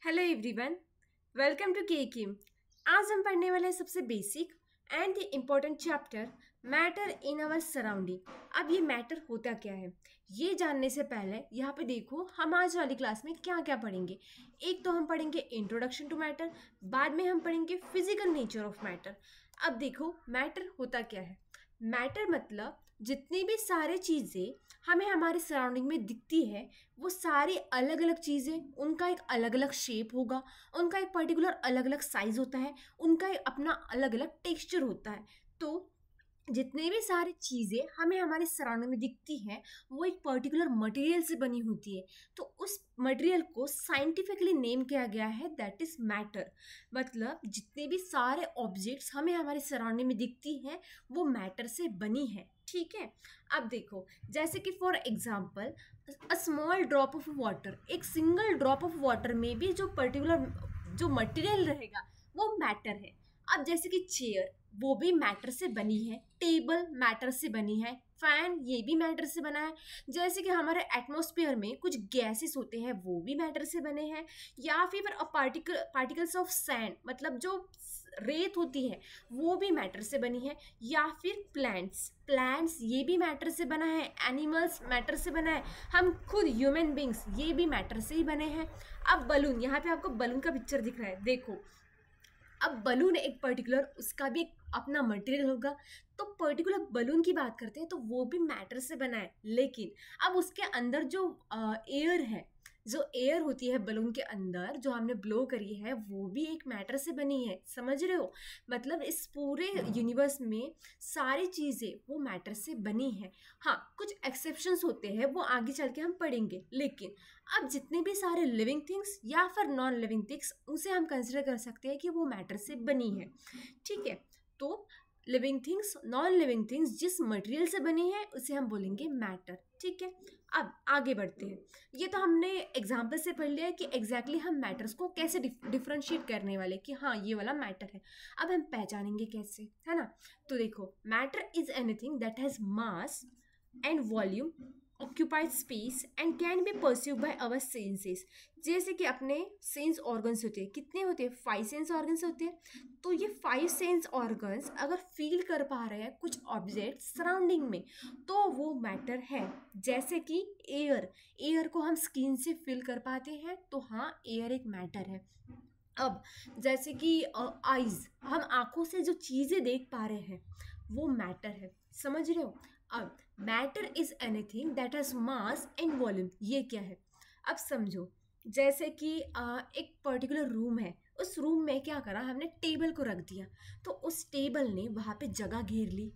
Hello everyone, welcome to के किम। आज हम पढ़ने वाले हैं सबसे basic and the important chapter matter in our surrounding. अब ये मैटर होता क्या है, ये जानने से पहले यहाँ पे देखो हम आज वाली क्लास में क्या क्या पढ़ेंगे। एक तो हम पढ़ेंगे इंट्रोडक्शन टू मैटर, बाद में हम पढ़ेंगे फिजिकल नेचर ऑफ मैटर। अब देखो मैटर होता क्या है। मैटर मतलब जितनी भी सारी चीज़ें हमें हमारे सराउंडिंग में दिखती है, वो सारी अलग अलग चीज़ें, उनका एक अलग अलग शेप होगा, उनका एक पर्टिकुलर अलग अलग साइज होता है, उनका एक अपना अलग अलग टेक्सचर होता है। तो जितने भी सारी चीज़ें हमें हमारे सराउंडिंग में दिखती हैं, वो एक पर्टिकुलर मटेरियल से बनी होती है। तो उस मटेरियल को साइंटिफिकली नेम किया गया है, दैट इज मैटर। मतलब जितने भी सारे ऑब्जेक्ट्स हमें हमारे सराउंडिंग में दिखती हैं, वो मैटर से बनी है। ठीक है। अब देखो, जैसे कि for example a small drop of water, एक सिंगल ड्रॉप ऑफ वाटर में भी जो पर्टिकुलर जो मटेरियल रहेगा वो मैटर है। अब जैसे कि चेयर, वो भी मैटर से बनी है, टेबल मैटर से बनी है, फैन ये भी मैटर से बना है। जैसे कि हमारे एटमॉस्फेयर में कुछ गैसेस होते हैं, वो भी मैटर से बने हैं। या फिर पार्टिकल्स ऑफ सैंड, मतलब जो रेत होती है, वो भी मैटर से बनी है। या फिर प्लांट्स, प्लांट्स ये भी मैटर से बना है, एनिमल्स मैटर से बना है, हम खुद ह्यूमन बींग्स ये भी मैटर से ही बने हैं। अब बलून, यहाँ पे आपको बलून का पिक्चर दिख रहा है, देखो। अब बलून एक पर्टिकुलर, उसका भी एक अपना मटेरियल होगा। तो पर्टिकुलर बलून की बात करते हैं तो वो भी मैटर से बना है, लेकिन अब उसके अंदर जो एयर है, जो एयर होती है बलून के अंदर जो हमने ब्लो करी है, वो भी एक मैटर से बनी है। समझ रहे हो? मतलब इस पूरे यूनिवर्स में सारी चीज़ें वो मैटर से बनी है। हाँ, कुछ एक्सेप्शंस होते हैं, वो आगे चल के हम पढ़ेंगे। लेकिन अब जितने भी सारे लिविंग थिंग्स या फिर नॉन लिविंग थिंग्स, उसे हम कंसिडर कर सकते हैं कि वो मैटर से बनी है। ठीक है। तो living things, non living things जिस मटेरियल से बनी है उसे हम बोलेंगे मैटर। ठीक है। अब आगे बढ़ते हैं। ये तो हमने एग्जाम्पल से पढ़ लिया कि एग्जैक्टली हम मैटर्स को कैसे डिफ्रेंशिएट करने वाले, कि हाँ ये वाला मैटर है। अब हम पहचानेंगे कैसे, है ना? तो देखो, matter is anything that has mass and volume, occupied space and can be perceived by our senses. जैसे कि अपने सेंस ऑर्गन्स होते हैं, कितने होते हैं? 5 सेंस ऑर्गन्स होते हैं। तो ये 5 सेंस ऑर्गन्स अगर फील कर पा रहे हैं कुछ ऑब्जेक्ट सराउंडिंग में, तो वो मैटर है। जैसे कि एयर, एयर को हम स्किन से फील कर पाते हैं, तो हाँ एयर एक मैटर है। अब जैसे कि आईज, हम आंखों से जो चीज़ें देख पा रहे हैं, वो मैटर है। समझ रहे हो? अब matter is anything that has mass and volume, ये क्या है? अब समझो, जैसे कि एक पर्टिकुलर रूम है, उस रूम में क्या करा हमने, टेबल को रख दिया, तो उस टेबल ने वहाँ पे जगह घेर ली,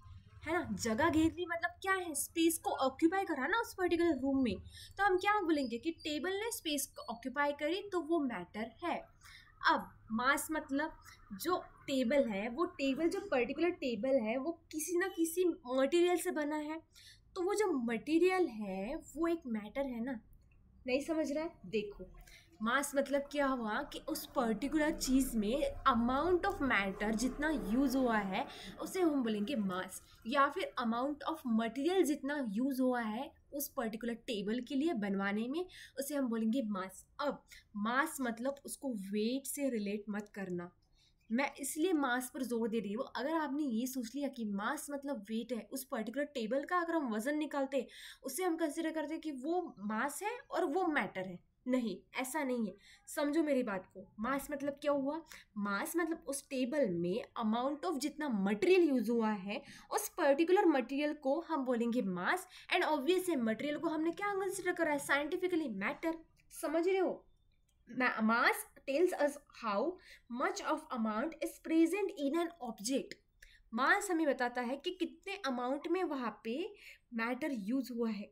है ना? जगह घेर ली मतलब क्या है, स्पेस को ऑक्यूपाई करा ना उस पर्टिकुलर रूम में। तो हम क्या बोलेंगे कि टेबल ने स्पेस को ऑक्यूपाई करी, तो वो मैटर है। अब मास मतलब जो टेबल है, वो टेबल, जो पर्टिकुलर टेबल है, वो किसी ना किसी मटेरियल से बना है, तो वो जो मटेरियल है वो एक मैटर है ना? नहीं समझ रहा है? देखो, मास मतलब क्या हुआ कि उस पर्टिकुलर चीज़ में अमाउंट ऑफ मैटर जितना यूज़ हुआ है, उसे हम बोलेंगे मास। या फिर अमाउंट ऑफ मटेरियल जितना यूज़ हुआ है उस पर्टिकुलर टेबल के लिए बनवाने में, उसे हम बोलेंगे मास। अब मास मतलब उसको वेट से रिलेट मत करना, मैं इसलिए मास पर जोर दे रही हूँ। अगर आपने ये सोच लिया कि मास मतलब वेट है, उस पर्टिकुलर टेबल का अगर हम वजन निकालते, उसे हम कंसिडर करते कि वो मास है और वो मैटर है। नहीं, ऐसा नहीं है। समझो मेरी बात को। मास मतलब क्या हुआ? मास मतलब उस टेबल में अमाउंट ऑफ जितना मटेरियल यूज हुआ है, उस पर्टिकुलर मटेरियल को हम बोलेंगे मास। एंड ऑब्वियस है, मटेरियल को हमने क्या कंसिडर करा है साइंटिफिकली? मैटर। समझ रहे हो? Mass tells us how much of amount is present in an object. मास हमें बताता है कि कितने अमाउंट में वहाँ पे मैटर यूज हुआ है।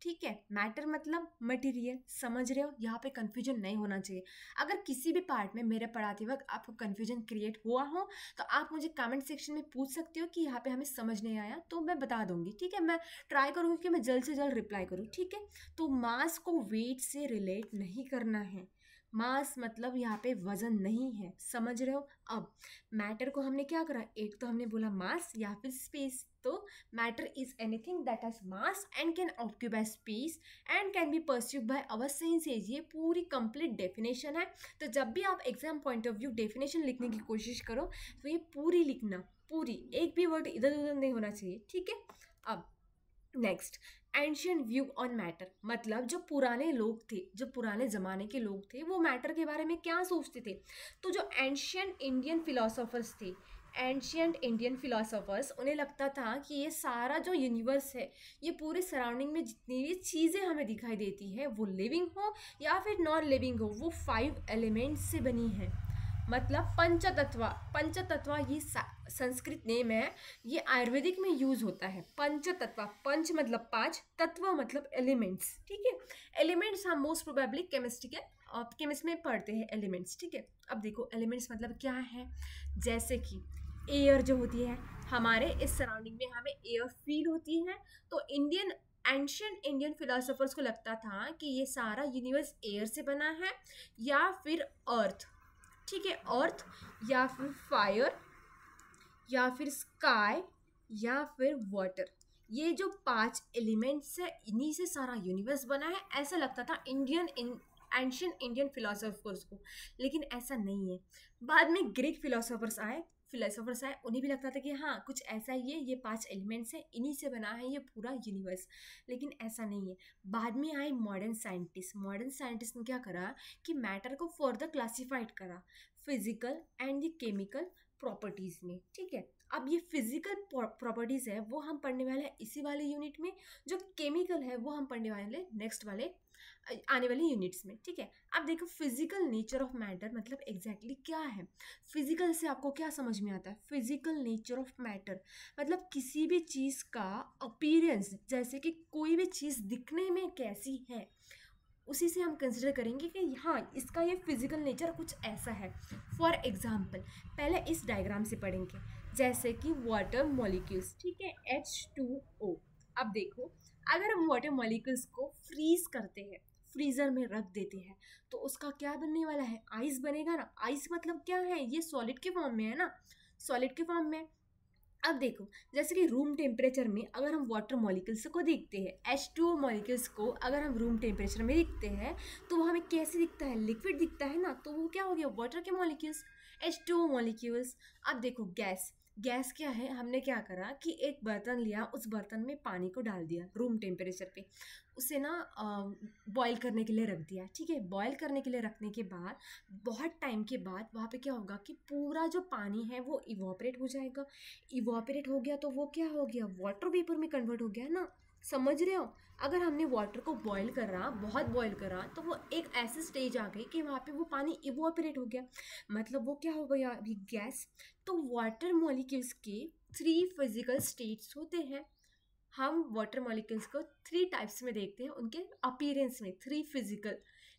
ठीक है। मैटर मतलब मटेरियल। समझ रहे हो? यहाँ पे कंफ्यूजन नहीं होना चाहिए। अगर किसी भी पार्ट में मेरे पढ़ाते वक्त आपको कंफ्यूजन क्रिएट हुआ हो, तो आप मुझे कमेंट सेक्शन में पूछ सकते हो कि यहाँ पे हमें समझ नहीं आया, तो मैं बता दूंगी। ठीक है, मैं ट्राई करूँगी कि मैं जल्द से जल्द रिप्लाई करूँ। ठीक है। तो मास को वेट से रिलेट नहीं करना है। मास मतलब यहाँ पे वजन नहीं है, समझ रहे हो। अब मैटर को हमने क्या करा, एक तो हमने बोला मास या फिर स्पेस। तो matter is anything that has mass and can occupy space and can be pursued by our senses. ये पूरी कंप्लीट डेफिनेशन है। तो जब भी आप exam point of view definition लिखने की कोशिश करो तो ये पूरी लिखना, पूरी, एक भी वर्ड इधर उधर नहीं होना चाहिए, ठीक है। अब next, ancient view on matter, मतलब जो पुराने लोग थे, जो पुराने ज़माने के लोग थे, वो मैटर के बारे में क्या सोचते थे। तो जो एंशियंट इंडियन फिलोसोफर्स थे, एंशियंट इंडियन फिलोसोफर्स, उन्हें लगता था कि ये सारा जो यूनिवर्स है, ये पूरे सराउंडिंग में जितनी भी चीज़ें हमें दिखाई देती है, वो लिविंग हो या फिर नॉन लिविंग हो, वो 5 एलिमेंट्स से बनी है। मतलब पंचतत्व, पंचतत्व ये संस्कृत नेम है, ये आयुर्वेदिक में यूज होता है। पंचतत्व, पंच मतलब 5, तत्व मतलब एलिमेंट्स, ठीक है। एलिमेंट्स हम मोस्ट प्रोबेबली केमिस्ट्री में पढ़ते हैं एलिमेंट्स, ठीक है। अब देखो एलिमेंट्स मतलब क्या है, जैसे कि एयर जो होती है, हमारे इस सराउंडिंग में हमें एयर फील होती है। तो एंशियंट इंडियन फिलोसोफर्स को लगता था कि ये सारा यूनिवर्स एयर से बना है या फिर अर्थ, ठीक है, अर्थ या फिर फायर या फिर स्काई या फिर वाटर। ये जो 5 एलिमेंट्स है, इन्हीं से सारा यूनिवर्स बना है, ऐसा लगता था एंशियंट इंडियन फिलोसोफर्स को। लेकिन ऐसा नहीं है। बाद में ग्रीक फिलोसोफर्स आए, उन्हें भी लगता था कि हाँ कुछ ऐसा ही है, ये 5 एलिमेंट्स है, इन्हीं से बना है ये पूरा यूनिवर्स। लेकिन ऐसा नहीं है। बाद में आए मॉडर्न साइंटिस्ट ने क्या करा कि मैटर को फर्दर क्लासिफाइड करा physical and the chemical properties में, ठीक है। अब ये फिजिकल प्रॉपर्टीज है वो हम पढ़ने वाले हैं इसी वाले यूनिट में, जो केमिकल है वो हम पढ़ने वाले नेक्स्ट वाले आने वाले यूनिट्स में, ठीक है। अब देखो फिजिकल नेचर ऑफ मैटर मतलब एग्जैक्टली क्या है। फिजिकल से आपको क्या समझ में आता है, फिजिकल नेचर ऑफ मैटर मतलब किसी भी चीज़ का अपीयरेंस, जैसे कि कोई भी चीज़ दिखने में कैसी है, उसी से हम कंसिडर करेंगे कि हाँ इसका ये फिजिकल नेचर कुछ ऐसा है। फॉर एग्जाम्पल पहले इस डायग्राम से पढ़ेंगे, जैसे कि वाटर मॉलिक्यूल्स, ठीक है, H2O। अब देखो अगर हम वाटर मॉलिक्यूल्स को फ्रीज करते हैं, फ्रीजर में रख देते हैं, तो उसका क्या बनने वाला है, आइस बनेगा ना। आइस मतलब क्या है, ये सॉलिड के फॉर्म में है ना, सॉलिड के फॉर्म में। अब देखो जैसे कि रूम टेम्परेचर में अगर हम वाटर मॉलिक्यूल्स को देखते हैं, H2O मॉलिक्यूल्स को अगर हम रूम टेम्परेचर में देखते हैं तो वो हमें कैसे दिखता है, लिक्विड दिखता है ना। तो वो क्या हो गया, वाटर के मॉलिक्यूल्स, H2O मॉलिक्यूल्स। अब देखो गैस क्या है, हमने क्या करा कि एक बर्तन लिया, उस बर्तन में पानी को डाल दिया रूम टेम्परेचर पे, उसे ना बॉईल करने के लिए रख दिया, ठीक है। बॉईल करने के लिए रखने के बाद बहुत टाइम के बाद वहाँ पे क्या होगा कि पूरा जो पानी है वो इवॉपरेट हो जाएगा। इवॉपरेट हो गया तो वो क्या हो गया, वाटर वेपर में कन्वर्ट हो गया ना, समझ रहे हो। अगर हमने वाटर को बॉईल करा, बहुत बॉईल करा, तो वो एक ऐसी स्टेज आ गई कि वहाँ पे वो पानी इवॉपरेट हो गया, मतलब वो क्या हो गया अभी, गैस। तो वाटर मॉलिक्यूल्स के 3 फिजिकल स्टेट्स होते हैं। हम वाटर मॉलिक्यूल्स को 3 टाइप्स में देखते हैं, उनके अपीयरेंस में 3 फिजिकल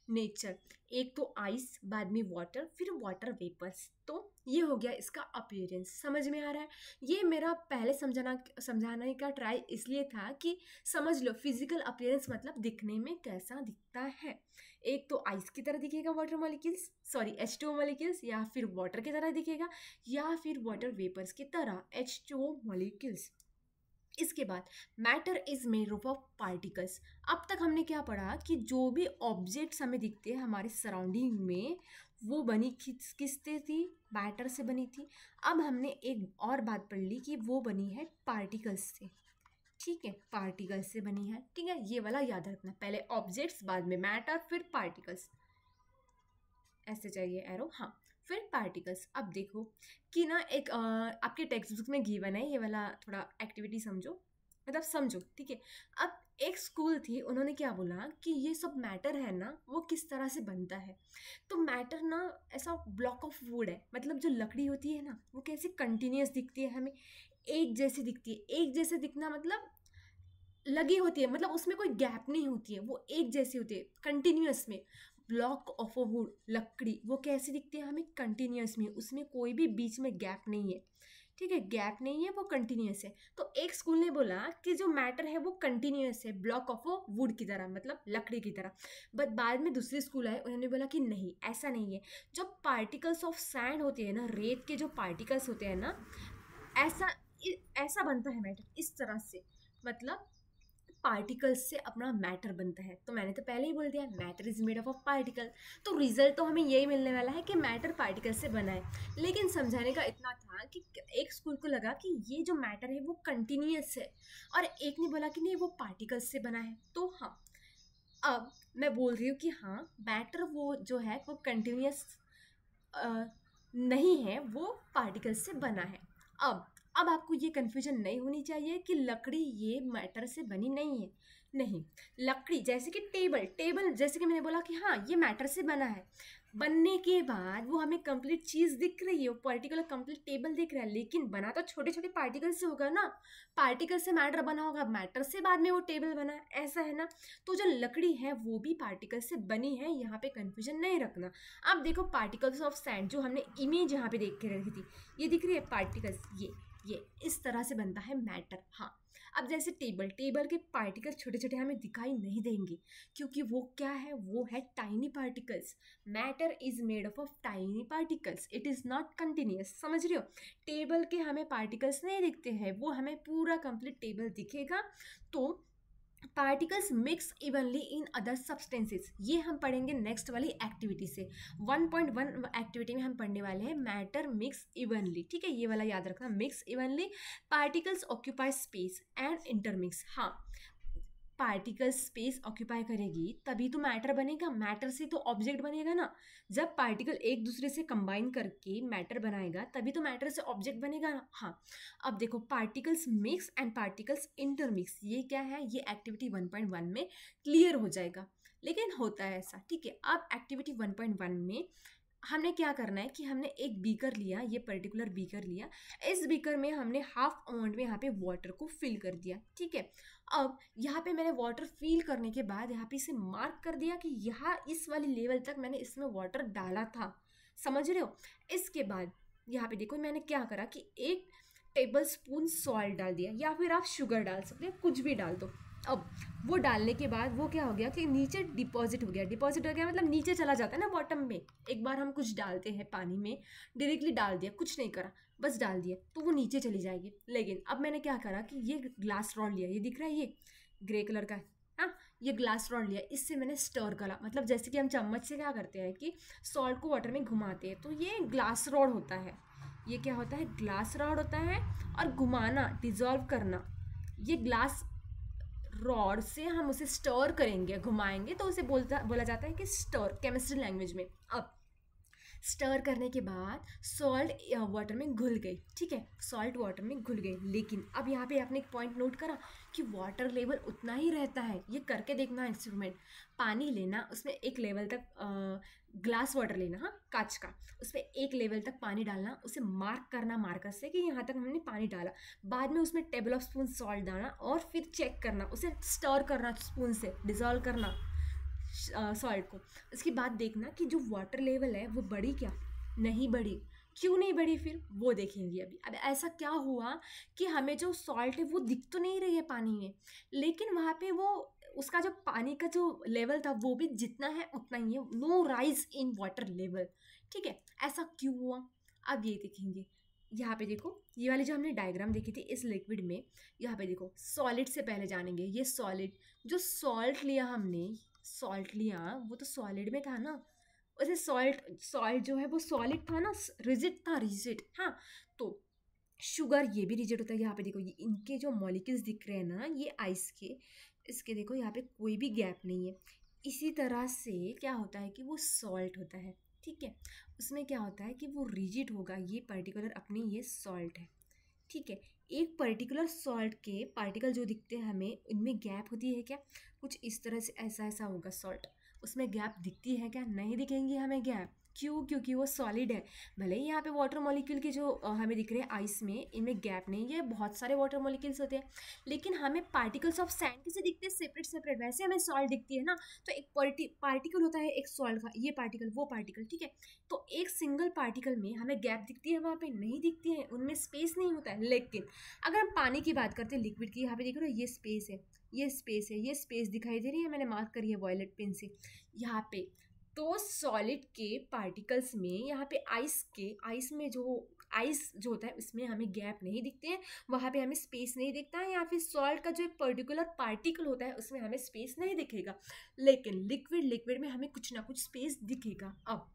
नेचर, एक तो आइस, बाद में वाटर, फिर वाटर वेपर्स। तो ये हो गया इसका अपीयरेंस, समझ में आ रहा है। ये मेरा पहले समझाने का ट्राई इसलिए था कि समझ लो फिजिकल अपीयरेंस मतलब दिखने में कैसा दिखता है। एक तो आइस की तरह दिखेगा water molecules, sorry H2O molecules, या फिर वाटर की तरह दिखेगा, या फिर वाटर वेपर्स की तरह H2O मॉलिक्यूल्स। इसके बाद matter is made of particles. अब तक हमने क्या पढ़ा कि जो भी ऑब्जेक्ट्स हमें दिखते हैं हमारे सराउंडिंग में, वो बनी किससे थी, मैटर से बनी थी। अब हमने एक और बात पढ़ ली कि वो बनी है पार्टिकल्स से, ठीक है, पार्टिकल्स से बनी है, ठीक है। ये वाला याद रखना, पहले ऑब्जेक्ट्स, बाद में मैटर, फिर पार्टिकल्स, ऐसे चाहिए एरो, हाँ, फिर पार्टिकल्स। अब देखो कि ना एक आपके टेक्स्ट बुक में गिवन है, ये वाला थोड़ा एक्टिविटी समझो, मतलब समझो, ठीक है। अब एक स्कूल थी, उन्होंने क्या बोला कि ये सब मैटर है ना वो किस तरह से बनता है। तो मैटर ना ऐसा ब्लॉक ऑफ वुड है, मतलब जो लकड़ी होती है ना वो कैसे कंटिन्यूस दिखती है हमें, एक जैसी दिखती है। एक जैसे दिखना मतलब लगी होती है, मतलब उसमें कोई गैप नहीं होती है, वो एक जैसी होती है कंटिन्यूस में। ब्लॉक ऑफ अ वुड, लकड़ी, वो कैसी दिखती है हमें, कंटिन्यूस में, उसमें कोई भी बीच में गैप नहीं है, ठीक है, गैप नहीं है, वो कंटिन्यूस है। तो एक स्कूल ने बोला कि जो मैटर है वो कंटिन्यूस है, ब्लॉक ऑफ वो वुड की तरह, मतलब लकड़ी की तरह। बट बाद में दूसरे स्कूल आए, उन्होंने बोला कि नहीं, ऐसा नहीं है। जो पार्टिकल्स ऑफ सैंड होते हैं ना, रेत के जो पार्टिकल्स होते हैं ना, ऐसा ऐसा बनता है मैटर, इस तरह से, मतलब पार्टिकल्स से अपना मैटर बनता है। तो मैंने तो पहले ही बोल दिया, matter is made of particle. तो रिजल्ट तो हमें यही मिलने वाला है कि मैटर पार्टिकल से बना है। लेकिन समझाने का इतना था कि एक स्कूल को लगा कि ये जो मैटर है वो कंटिन्यूस है, और एक ने बोला कि नहीं, वो पार्टिकल्स से बना है। तो हाँ, अब मैं बोल रही हूँ कि हाँ, मैटर वो जो है वो कंटिन्यूस नहीं है, वो पार्टिकल्स से बना है। अब आपको ये कन्फ्यूजन नहीं होनी चाहिए कि लकड़ी ये मैटर से बनी नहीं है। नहीं, लकड़ी जैसे कि टेबल टेबल जैसे कि मैंने बोला कि हाँ, ये मैटर से बना है। बनने के बाद वो हमें कंप्लीट चीज़ दिख रही है, वो पर्टिकुलर कंप्लीट टेबल दिख रहा है, लेकिन बना तो छोटे छोटे पार्टिकल से होगा ना। पार्टिकल से मैटर बना होगा, मैटर से बाद में वो टेबल बना है, ऐसा है ना। तो जो लकड़ी है वो भी पार्टिकल से बनी है, यहाँ पे कन्फ्यूजन नहीं रखना। अब देखो, पार्टिकल्स ऑफ सैंड जो हमने इमेज यहाँ पे देख के रखी थी, ये दिख रही है पार्टिकल्स, ये इस तरह से बनता है मैटर। हाँ, अब जैसे टेबल टेबल के पार्टिकल्स छोटे छोटे हमें दिखाई नहीं देंगे, क्योंकि वो क्या है, वो है tiny particles. Matter is made of tiny particles, it is not continuous. समझ रहे हो, टेबल के हमें पार्टिकल्स नहीं दिखते हैं, वो हमें पूरा कंप्लीट टेबल दिखेगा। तो particles mix evenly in other substances, ये हम पढ़ेंगे नेक्स्ट वाली एक्टिविटी से। 1.1 एक्टिविटी में हम पढ़ने वाले हैं मैटर मिक्स इवनली, ठीक है, ये वाला याद रखना, mix evenly, particles occupy space and intermix. हाँ, पार्टिकल स्पेस ऑक्यूपाई करेगी तभी तो मैटर बनेगा, मैटर से तो ऑब्जेक्ट बनेगा ना। जब पार्टिकल एक दूसरे से कंबाइन करके मैटर बनाएगा तभी तो मैटर से ऑब्जेक्ट बनेगा ना। हाँ, अब देखो, particles mix and particles intermix, ये क्या है, ये एक्टिविटी 1.1 में क्लियर हो जाएगा, लेकिन होता है ऐसा, ठीक है। अब एक्टिविटी 1.1 में हमने क्या करना है कि हमने एक बीकर लिया, ये पर्टिकुलर बीकर लिया, इस बीकर में हमने हाफ अमाउंट में यहाँ पे वाटर को फिल कर दिया, ठीक है। अब यहाँ पे मैंने वाटर फिल करने के बाद यहाँ पे इसे मार्क कर दिया कि यहाँ इस वाली लेवल तक मैंने इसमें वाटर डाला था, समझ रहे हो। इसके बाद यहाँ पे देखो, मैंने क्या करा कि 1 टेबल स्पून सॉल्ट डाल दिया, या फिर आप शुगर डाल सकते हैं, कुछ भी डाल दो। अब वो डालने के बाद वो क्या हो गया कि नीचे डिपॉजिट हो गया। डिपॉजिट हो गया मतलब नीचे चला जाता है ना बॉटम में। एक बार हम कुछ डालते हैं पानी में, डायरेक्टली डाल दिया, कुछ नहीं करा, बस डाल दिया, तो वो नीचे चली जाएगी। लेकिन अब मैंने क्या करा कि ये ग्लास रॉड लिया, ये दिख रहा है, ये ग्रे कलर का है, हाँ, ये ग्लास रॉड लिया, इससे मैंने स्टर करा, मतलब जैसे कि हम चम्मच से क्या करते हैं कि सॉल्ट को वाटर में घुमाते हैं, तो ये ग्लास रॉड होता है। ये क्या होता है, ग्लास रॉड होता है। और घुमाना, डिजॉल्व करना, ये ग्लास रॉड से हम उसे स्टर करेंगे, घुमाएंगे, तो उसे बोला जाता है कि स्टर, केमिस्ट्री लैंग्वेज में। अब स्टर करने के बाद सॉल्ट वाटर में घुल गई, ठीक है, सॉल्ट वाटर में घुल गई। लेकिन अब यहाँ पे आपने एक पॉइंट नोट करा कि वाटर लेवल उतना ही रहता है, ये करके देखना एक्सपेरिमेंट। पानी लेना, उसमें एक लेवल तक ग्लास वाटर लेना, हाँ, कांच का, उसमें एक लेवल तक पानी डालना, उसे मार्क करना मार्कर से कि यहाँ तक हमने पानी डाला। बाद में उसमें टेबल ऑफ स्पून सॉल्ट डालना और फिर चेक करना, उसे स्टर करना स्पून से, डिजॉल्व करना सॉल्ट को। इसके बाद देखना कि जो वाटर लेवल है वो बढ़ी क्या, नहीं बढ़ी। क्यों नहीं बढ़ी, फिर वो देखेंगे अभी। अब ऐसा क्या हुआ कि हमें जो सॉल्ट है वो दिख तो नहीं रही है पानी में, लेकिन वहाँ पे वो उसका जो पानी का जो लेवल था वो भी जितना है उतना ही है, no rise in water level, ठीक है। ऐसा क्यों हुआ, अब ये देखेंगे। यहाँ पे देखो, ये वाली जो हमने डायग्राम देखी थी इस लिक्विड में, यहाँ पे देखो, सॉलिड से पहले जानेंगे। ये सॉलिड, जो सॉल्ट लिया हमने, सॉल्ट लिया, वो तो सॉलिड में था ना, वैसे सॉल्ट जो है वो सॉलिड था ना, रिजिड था, रिजिड, हाँ। तो शुगर, ये भी रिजिड होता है। यहाँ पे देखो, ये इनके जो मॉलिक्यूल्स दिख रहे हैं ना, ये आइस के, इसके देखो यहाँ पे कोई भी गैप नहीं है। इसी तरह से क्या होता है कि वो सॉल्ट होता है, ठीक है, उसमें क्या होता है कि वो रिजिड होगा। ये पर्टिकुलर अपनी ये सॉल्ट है, ठीक है। एक पर्टिकुलर सॉल्ट के पार्टिकल जो दिखते हैं हमें, इनमें गैप होती है क्या, कुछ इस तरह से, ऐसा ऐसा होगा सॉल्ट, उसमें गैप दिखती है क्या, नहीं दिखेंगी हमें गैप, क्यों? क्योंकि वो सॉलिड है। भले ही यहाँ पे वाटर मॉलिक्यूल के जो हमें दिख रहे हैं आइस में, इनमें गैप नहीं है, बहुत सारे वाटर मॉलिक्यूल्स होते हैं, लेकिन हमें पार्टिकल्स ऑफ सैंड कैसे दिखते हैं? Separate separate. वैसे हमें सॉल्ट दिखती है ना, तो एक पार्टिकल होता है एक सॉल्ट का, ये पार्टिकल वो पार्टिकल, ठीक है। तो एक सिंगल पार्टिकल में हमें गैप दिखती है, वहाँ पे नहीं दिखती है, उनमें स्पेस नहीं होता है। लेकिन अगर हम पानी की बात करते हैं, लिक्विड की, यहाँ पे देख रहे हो ये स्पेस है, ये स्पेस है, ये स्पेस दिखाई दे रही है, मैंने मार्क करी है वॉयलेट पेन से यहाँ पे। तो सॉलिड के पार्टिकल्स में, यहाँ पे आइस में जो आइस जो होता है उसमें हमें गैप नहीं दिखते हैं, वहाँ पे हमें स्पेस नहीं दिखता है, या फिर सॉल्ट का जो एक पर्टिकुलर पार्टिकल होता है उसमें हमें स्पेस नहीं दिखेगा। लेकिन लिक्विड में हमें कुछ ना कुछ स्पेस दिखेगा। अब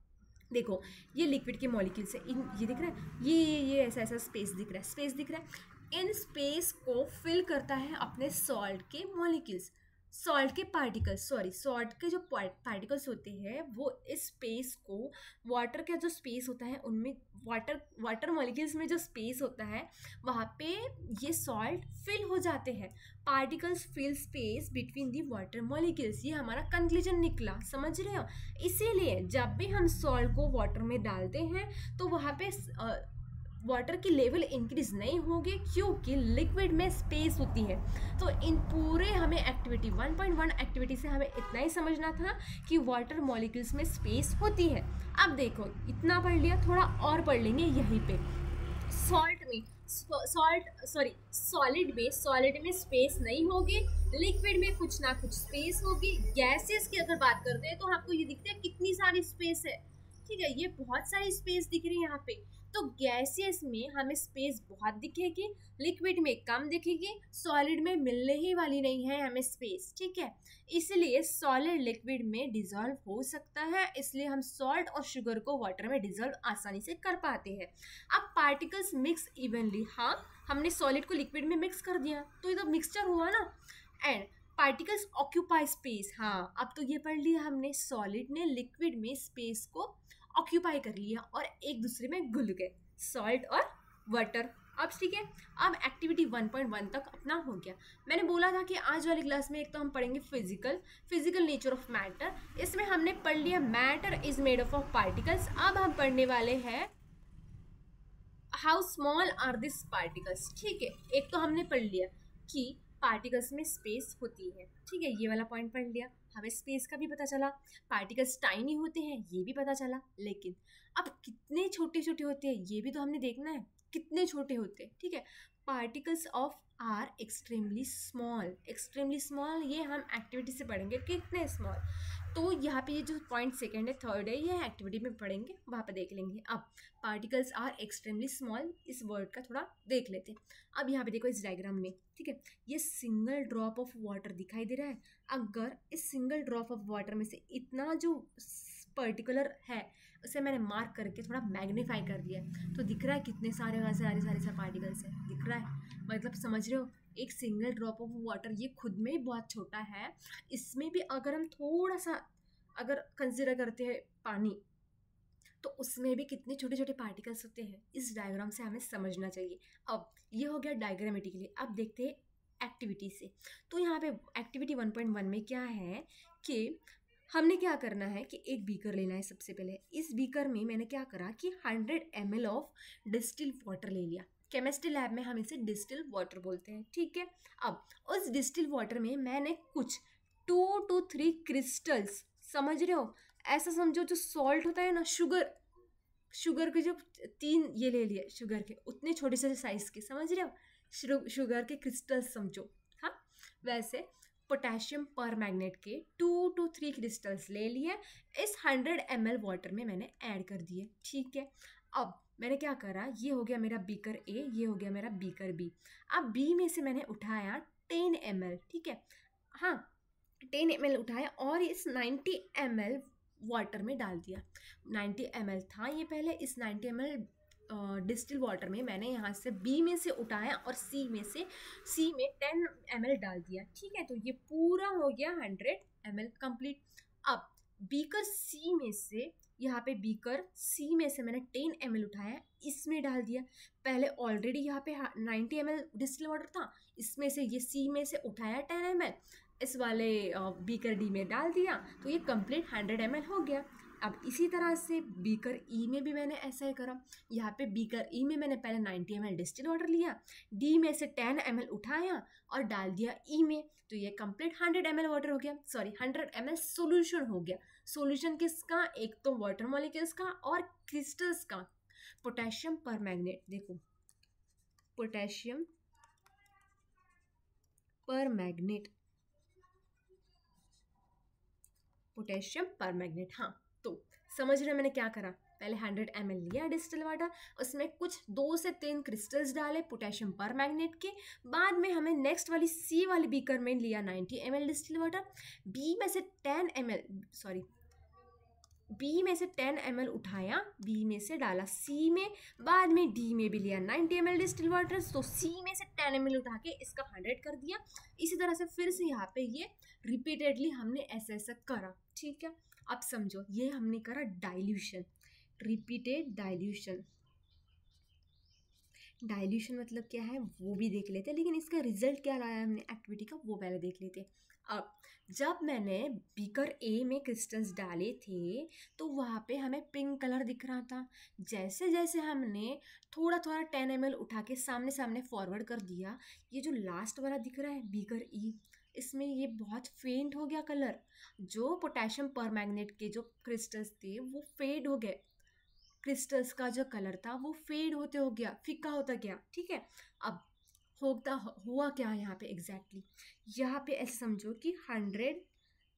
देखो, ये लिक्विड के मॉलिक्यूल्स है, इन ये दिख रहा है, ये ऐसा ऐसा स्पेस दिख रहा है, स्पेस दिख रहा है। इन स्पेस को फिल करता है अपने सॉल्ट के मॉलिक्यूल्स, सॉल्ट के पार्टिकल्स, सॉरी सॉल्ट के जो पार्टिकल्स होते हैं वो इस स्पेस को, वाटर का जो स्पेस होता है उनमें, वाटर मॉलिक्यूल्स में जो स्पेस होता है वहाँ पे ये सॉल्ट फिल हो जाते हैं। Particles fill space between the water molecules, ये हमारा कंक्लूजन निकला, समझ रहे हो? इसीलिए जब भी हम सॉल्ट को वाटर में डालते हैं तो वहाँ पे वाटर की लेवल इंक्रीज नहीं होगी, क्योंकि लिक्विड में स्पेस होती है। तो इन पूरे हमें एक्टिविटी 1.1 एक्टिविटी से हमें इतना ही समझना था कि वाटर मॉलिक्यूल्स में स्पेस होती है। अब देखो, इतना पढ़ लिया, थोड़ा और पढ़ लेंगे यहीं पे। सॉलिड में स्पेस नहीं होगी, लिक्विड में कुछ ना कुछ स्पेस होगी। गैसेस की अगर बात करते हैं तो आपको ये दिखता है कितनी सारी स्पेस है, ठीक है, ये बहुत सारी स्पेस दिख रही है यहाँ पे। तो गैसियस में हमें स्पेस बहुत दिखेगी, लिक्विड में कम दिखेगी, सॉलिड में मिलने ही वाली नहीं है हमें स्पेस, ठीक है। इसलिए सॉलिड लिक्विड में डिजॉल्व हो सकता है, इसलिए हम सॉल्ट और शुगर को वाटर में डिजॉल्व आसानी से कर पाते हैं। अब पार्टिकल्स मिक्स इवनली, हाँ हमने सॉलिड को लिक्विड में मिक्स कर दिया तो ये तो मिक्सचर हुआ ना। एंड पार्टिकल्स ऑक्यूपाई स्पेस, हाँ अब तो ये पढ़ लिया हमने, सॉलिड ने लिक्विड में स्पेस को ऑक्यूपाई कर लिया और एक दूसरे में घुल गए, सॉल्ट और वाटर। अब ठीक है, अब एक्टिविटी 1.1 तक अपना हो गया। मैंने बोला था कि आज वाली क्लास में एक तो हम पढ़ेंगे फिजिकल नेचर ऑफ मैटर। इसमें हमने पढ़ लिया matter is made of particles. अब हम पढ़ने वाले हैं how small are this particles, ठीक है। एक तो हमने पढ़ लिया कि पार्टिकल्स में स्पेस होती है, ठीक है, ये वाला पॉइंट पढ़ लिया, हमें स्पेस का भी पता चला, पार्टिकल्स टाइनी होते हैं ये भी पता चला। लेकिन अब कितने छोटे छोटे होते हैं ये भी तो हमने देखना है, कितने छोटे होते हैं, ठीक है। Particles of are extremely small, ये हम एक्टिविटी से पढ़ेंगे कितने स्मॉल। तो यहाँ पे ये जो पॉइंट सेकंड है, थर्ड है, ये एक्टिविटी में पढ़ेंगे, वहाँ पे देख लेंगे। अब पार्टिकल्स आर एक्सट्रीमली स्मॉल, इस वर्ड का थोड़ा देख लेते हैं। अब यहाँ पे देखो इस डायग्राम में, ठीक है, ये सिंगल ड्रॉप ऑफ वाटर दिखाई दे रहा है। अगर इस सिंगल ड्रॉप ऑफ वाटर में से इतना जो पर्टिकुलर है उसे मैंने मार्क करके थोड़ा मैग्नीफाई कर दिया, तो दिख रहा है कितने सारे पार्टिकल्स हैं, दिख रहा है, मतलब समझ रहे हो। एक सिंगल ड्रॉप ऑफ वाटर ये खुद में ही बहुत छोटा है, इसमें भी अगर हम थोड़ा सा अगर कंसिडर करते हैं पानी, तो उसमें भी कितने छोटे छोटे पार्टिकल्स होते हैं, इस डायग्राम से हमें समझना चाहिए। अब ये हो गया डायग्रामेटिकली। अब देखते हैं एक्टिविटी से। तो यहाँ पे एक्टिविटी 1.1 में क्या है कि हमने क्या करना है कि एक बीकर लेना है। सबसे पहले इस बीकर में मैंने क्या करा कि 100 ml ऑफ डिस्टिल वाटर ले लिया। केमिस्ट्री लैब में हम इसे डिस्टिल वाटर बोलते हैं, ठीक है। अब उस डिस्टिल वाटर में मैंने कुछ 2 to 3 क्रिस्टल्स, समझ रहे हो, ऐसा समझो जो सॉल्ट होता है ना, शुगर के जो 3 ये ले लिए, शुगर के उतने छोटे से साइज के, समझ रहे हो, शुगर के क्रिस्टल्स समझो, हाँ। वैसे पोटेशियम पर मैग्नेट के 2 to 3 क्रिस्टल्स ले लिए, इस 100 ml वाटर में मैंने ऐड कर दिए, ठीक है। अब मैंने क्या करा, ये हो गया मेरा बीकर ए, ये हो गया मेरा बीकर बी। अब बी में से मैंने उठाया 10 ml, ठीक है, हाँ 10 ml उठाया और इस 90 ml वाटर में डाल दिया। 90 ml था ये पहले, इस 90 ml डिस्टिल वाटर में मैंने यहाँ से बी में से उठाया और सी में 10 ml डाल दिया, ठीक है। तो ये पूरा हो गया 100 ml कंप्लीट। अब बीकर सी में से, यहाँ पे बीकर सी में से मैंने 10 ml उठाया, इसमें डाल दिया। पहले ऑलरेडी यहाँ पे 90 ml डिस्टिल वाटर था, इसमें से ये सी में से उठाया 10 ml, इस वाले बीकर डी में डाल दिया, तो ये कंप्लीट 100 ml हो गया। अब इसी तरह से बीकर ई में भी मैंने ऐसा ही करा। यहाँ पे बीकर ई में मैंने पहले 90 ml डिस्टिल वाटर लिया, डी में से 10 ml उठाया और डाल दिया ई में, तो ये कंप्लीट 100 ml वाटर हो गया, सॉरी 100 ml सोल्यूशन हो गया। सोल्यूशन किसका? एक तो वाटर मॉलिक्यूल्स का और क्रिस्टल्स का। पोटेशियम परमैंगनेट, देखो पोटेशियम परमैंगनेट, पोटेशियम परमैंगनेट। हाँ, तो समझ रहे मैंने क्या करा? पहले 100 ml लिया डिस्टिल वाटर, उसमें कुछ 2 से 3 क्रिस्टल्स डाले पोटेशियम परमैंगनेट के। बाद में हमें नेक्स्ट वाली सी वाली बीकर में लिया 90 ml डिस्टिल वाटर, बी में से 10 ml सॉरी बी में से 10 ml उठाया, बी में से डाला सी में, बाद में डी में भी लिया 90 ml डिस्टिल वाटर, तो सी में से 10 ml उठा के इसका 100 कर दिया। इसी तरह से फिर से यहाँ पे ये रिपीटेडली हमने ऐसा ऐसा करा, ठीक है। अब समझो ये हमने करा डाइल्यूशन, रिपीटेड डाइल्यूशन। डाइल्यूशन मतलब क्या है वो भी देख लेते हैं, लेकिन इसका रिजल्ट क्या लाया हमने एक्टिविटी का वो पहले देख लेते हैं। अब जब मैंने बीकर ए में क्रिस्टल्स डाले थे तो वहाँ पे हमें पिंक कलर दिख रहा था। जैसे जैसे हमने थोड़ा थोड़ा 10 ml उठा के सामने सामने फॉरवर्ड कर दिया, ये जो लास्ट वाला दिख रहा है बीकर ई, इसमें ये बहुत फेंट हो गया कलर। जो पोटेशियम परमैंगनेट के जो क्रिस्टल्स थे वो फेड हो गए, क्रिस्टल्स का जो कलर था वो फेड होते हो गया, फीका होता गया, ठीक है। अब हुआ क्या यहाँ पे एग्जैक्टली यहाँ पे ऐसे समझो कि 100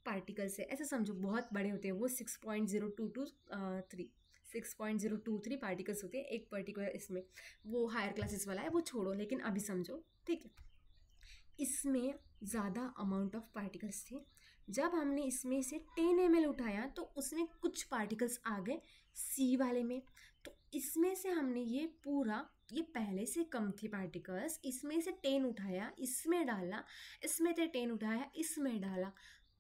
पार्टिकल्स है, ऐसे समझो बहुत बड़े होते हैं वो 6.023 पार्टिकल्स होते हैं एक पर्टिकुलर इसमें। वो हायर क्लासेस वाला है वो छोड़ो, लेकिन अभी समझो, ठीक है। इसमें ज़्यादा अमाउंट ऑफ पार्टिकल्स थे। जब हमने इसमें से 10 ml उठाया तो उसमें कुछ पार्टिकल्स आ गए सी वाले में, तो इसमें से हमने ये पूरा, ये पहले से कम थी पार्टिकल्स, इसमें से 10 उठाया, इसमें डाला, इसमें से 10 उठाया, इसमें डाला,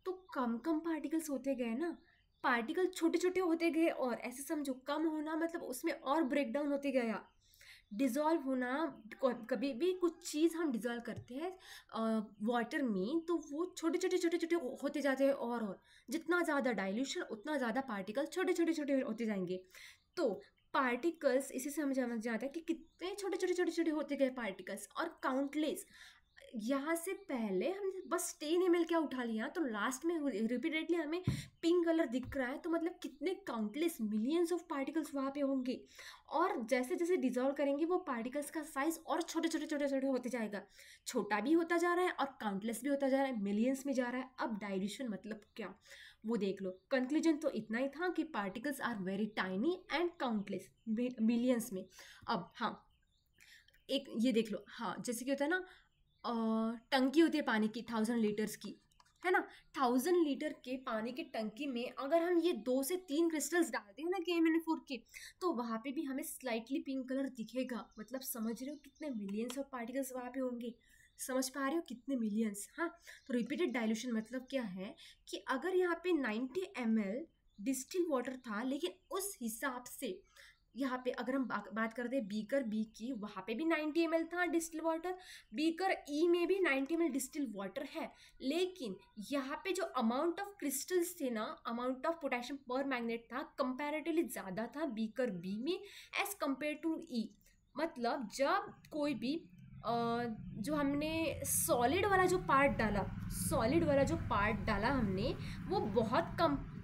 तो कम कम पार्टिकल्स होते गए ना, पार्टिकल छोटे छोटे होते गए। और ऐसे समझो कम होना मतलब उसमें और ब्रेक डाउन होते गया, डिज़ोल्व होना। कभी भी कुछ चीज़ हम डिज़ोल्व करते हैं वाटर में तो वो छोटे छोटे छोटे छोटे होते जाते हैं, और जितना ज़्यादा डाइल्यूशन उतना ज़्यादा पार्टिकल छोटे छोटे छोटे होते जाएंगे। तो पार्टिकल्स इसी से हमें समझ जाता है कि कितने छोटे छोटे छोटे छोटे होते गए पार्टिकल्स, और काउंटलेस। यहाँ से पहले हमने बस 10 ml क्या उठा लिया, तो लास्ट में रिपीटेडली हमें पिंक कलर दिख रहा है, तो मतलब कितने काउंटलेस मिलियंस ऑफ पार्टिकल्स वहाँ पे होंगे। और जैसे जैसे डिजॉल्व करेंगे वो पार्टिकल्स का साइज और छोटे छोटे छोटे छोटे होते जाएगा, छोटा भी होता जा रहा है और काउंटलेस भी होता जा रहा है, मिलियंस में जा रहा है। अब डाइल्यूशन मतलब क्या वो देख लो। कंक्लूजन तो इतना ही था कि particles are very tiny and countless, millions में। अब हाँ, एक ये देख लो, हाँ जैसे कि होता है ना टंकी होती है पानी की 1000 लीटर्स की, है ना। 1000 लीटर के पानी की टंकी में अगर हम ये 2 से 3 क्रिस्टल्स डालते हैं ना KMnO4 के, तो वहाँ पे भी हमें स्लाइटली पिंक कलर दिखेगा। मतलब समझ रहे हो कितने मिलियंस ऑफ पार्टिकल्स वहाँ पे होंगे, समझ पा रहे हो कितने मिलियंस। हाँ, तो रिपीटेड डाइल्यूशन मतलब क्या है कि अगर यहाँ पे 90 ml डिस्टिल वाटर था, लेकिन उस हिसाब से यहाँ पे अगर हम बात करते हैं बीकर बी की, वहाँ पे भी 90 ml था डिस्टिल वाटर, बीकर ई में भी 90 ml डिस्टिल वाटर है, लेकिन यहाँ पे जो अमाउंट ऑफ क्रिस्टल्स थे ना, अमाउंट ऑफ पोटेशियम पर मैग्नेट था कंपैरेटिवली ज़्यादा था बीकर बी में एज कम्पेयर टू ई। मतलब जब कोई भी जो हमने सॉलिड वाला जो पार्ट डाला हमने, वो बहुत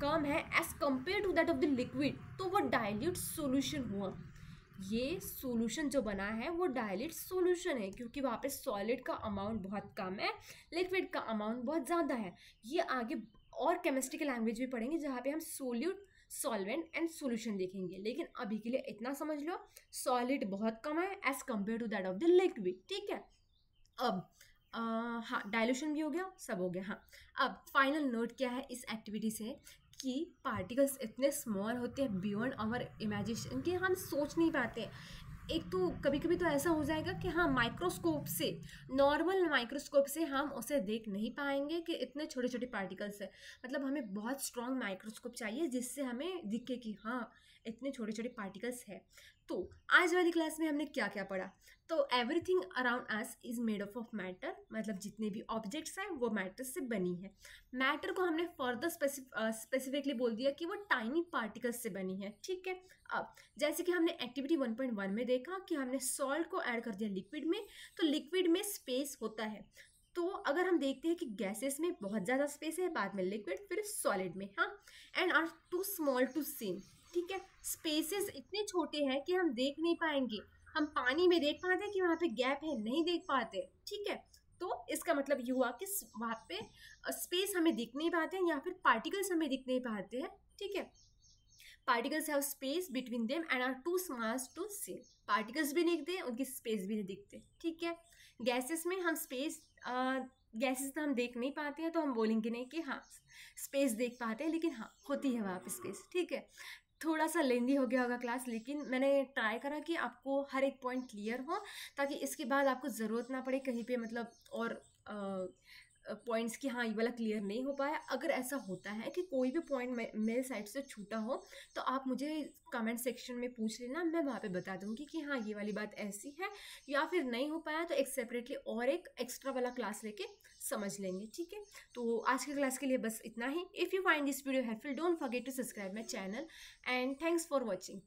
कम है as compare to that of the liquid, तो वो डाइल्यूट सॉल्यूशन हुआ। ये सॉल्यूशन जो बना है वो डाइल्यूट सॉल्यूशन है, क्योंकि वहाँ पे सॉलिड का अमाउंट बहुत कम है, लिक्विड का अमाउंट बहुत ज़्यादा है। ये आगे और केमिस्ट्री की लैंग्वेज भी पढ़ेंगे जहाँ पे हम सोल्यूट, सॉल्वेंट एंड सॉल्यूशन देखेंगे, लेकिन अभी के लिए इतना समझ लो, सॉलिड बहुत कम है as compare to that of the liquid, ठीक है। अब हाँ, डाइल्यूशन भी हो गया, सब हो गया। हाँ, अब फाइनल नोट क्या है इस एक्टिविटी से कि पार्टिकल्स इतने स्मॉल होते हैं बियॉन्ड आवर इमेजिनेशन कि हम सोच नहीं पाते। एक तो कभी कभी तो ऐसा हो जाएगा कि हाँ, माइक्रोस्कोप से, नॉर्मल माइक्रोस्कोप से हम उसे देख नहीं पाएंगे कि इतने छोटे छोटे पार्टिकल्स है। मतलब हमें बहुत स्ट्रॉन्ग माइक्रोस्कोप चाहिए जिससे हमें दिखे कि हाँ इतने छोटे छोटे पार्टिकल्स है। तो आज वाली क्लास में हमने क्या क्या पढ़ा? तो everything around us is made of matter, मतलब जितने भी ऑब्जेक्ट्स हैं वो मैटर से बनी है। मैटर को हमने फर्दर स्पेसिफिकली बोल दिया कि वो टाइनी पार्टिकल्स से बनी है, ठीक है। अब जैसे कि हमने एक्टिविटी 1.1 में देखा कि हमने सॉल्ट को ऐड कर दिया लिक्विड में, तो लिक्विड में स्पेस होता है। तो अगर हम देखते हैं कि गैसेस में बहुत ज़्यादा स्पेस है, बाद में लिक्विड, फिर सॉलिड में, हाँ, and are too small to seen, ठीक है। स्पेसेस इतने छोटे हैं कि हम देख नहीं पाएंगे। हम पानी में देख पाते हैं कि वहाँ पे गैप है, नहीं देख पाते, ठीक है। तो इसका मतलब ये हुआ कि वहाँ पे स्पेस हमें दिख नहीं पाते हैं या फिर पार्टिकल्स हमें दिख नहीं पाते हैं, ठीक है। Particles have space between them and are too small to see. Particles भी नहीं दिखते, उनकी स्पेस भी नहीं दिखते, ठीक है। गैसेस में हम स्पेस, गैसेस तो हम देख नहीं पाते हैं, तो हम बोलेंगे नहीं कि हाँ स्पेस देख पाते हैं, लेकिन हाँ होती है वहाँ पे स्पेस, ठीक है। थोड़ा सा लेंदी हो गया होगा क्लास, लेकिन मैंने ट्राई करा कि आपको हर एक पॉइंट क्लियर हो, ताकि इसके बाद आपको ज़रूरत ना पड़े कहीं पे मतलब और पॉइंट्स कि हाँ ये वाला क्लियर नहीं हो पाया। अगर ऐसा होता है कि कोई भी पॉइंट मेरे साइड से छूटा हो, तो आप मुझे कमेंट सेक्शन में पूछ लेना, मैं वहाँ पे बता दूंगी कि हाँ ये वाली बात ऐसी है, या फिर नहीं हो पाया तो एक सेपरेटली और एक एक्स्ट्रा वाला क्लास लेके समझ लेंगे, ठीक है। तो आज की क्लास के लिए बस इतना ही। If you find this video helpful, don't forget to subscribe my channel, and thanks for watching.